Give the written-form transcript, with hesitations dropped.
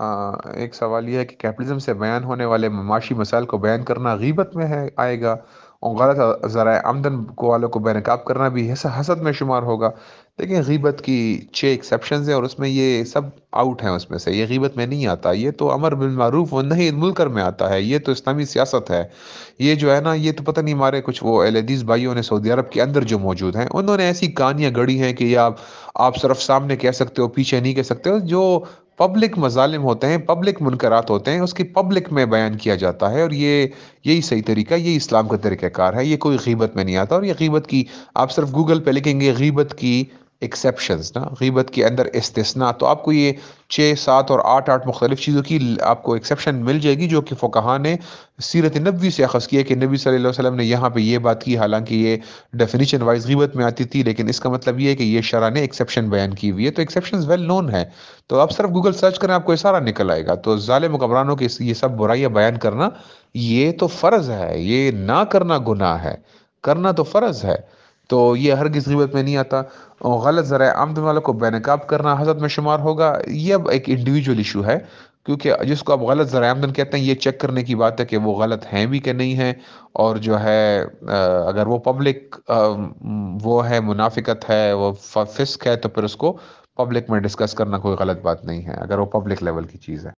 ایک سوال یہ ہے کہ کیپٹلزم سے بیان ہونے والے معاشی مسائل کو بیان کرنا غیبت میں ہے آئے گا، اور غلط ذرائع آمدن کو والوں کو بے نقاب کرنا بھی حسد میں شمار ہوگا؟ دیکھیں، غیبت کی 6 ایکسیپشنز ہیں، اور اس میں یہ سب آؤٹ ہیں، اس میں سے یہ غیبت میں نہیں آتا، یہ تو امر بالمعروف و نہی عن المنکر میں آتا ہے، یہ تو اسلامی سیاست ہے۔ یہ جو ہے نا، یہ تو پتہ نہیں ہمارے کچھ وہ اہل حدیث بھائیوں نے سعودی عرب کے اندر جو موجود ہیں انہوں نے ایسی کہانیاں گڑھی ہیں کہ یہ آپ صرف سامنے کہہ سکتے ہو، پیچھے نہیں کہہ سکتے ہو۔ جو پبلک مظالم ہوتے ہیں، پبلک منکرات ہوتے ہیں، اس کی پبلک میں بیان کیا جاتا ہے، اور یہی صحیح طریقہ، یہی اسلام کا طریقہ کار ہے، یہ کوئی غیبت میں نہیں آتا۔ اور یہ غیبت کی، آپ صرف گوگل پہ لکھیں گے غیبت کی ایکسیپشنز نا، غیبت کے اندر استثناء، تو آپ کو یہ 6 7 اور 8 مختلف چیزوں کی آپ کو ایکسیپشن مل جائے گی، جو کہ فقہا نے سیرت نبوی سے اخذ کیا کہ نبی صلی اللہ علیہ وسلم نے یہاں پہ یہ بات کی، حالانکہ یہ ڈیفینیشن وائز غیبت میں آتی تھی، لیکن اس کا مطلب یہ ہے کہ یہ شرع نے ایکسیپشن بیان کی ہوئی ہے، تو ایکسیپشنز ویل نون ہے۔ تو آپ صرف گوگل سرچ کریں، آپ کو یہ سارا نکل آئے گا۔ تو ظالم حکمرانوں کی یہ سب برائیاں بیان کرنا، یہ تو فرض ہے، یہ نہ کرنا گناہ ہے، کرنا تو فرض ہے۔ تو یہ ہرگز غیبت میں نہیں آتا۔ اور غلط ذرائع آمدن والوں کو بے نقاب کرنا حسد میں شمار ہوگا، یہ اب ایک انڈیویجول ایشو ہے، کیونکہ جس کو آپ غلط ذرائع آمدن کہتے ہیں، یہ چیک کرنے کی بات ہے کہ وہ غلط ہیں بھی کہ نہیں ہیں، اور جو ہے اگر وہ پبلک وہ ہے، منافقت ہے، وہ فسق ہے، تو پھر اس کو پبلک میں ڈسکس کرنا کوئی غلط بات نہیں ہے، اگر وہ پبلک لیول کی چیز ہے۔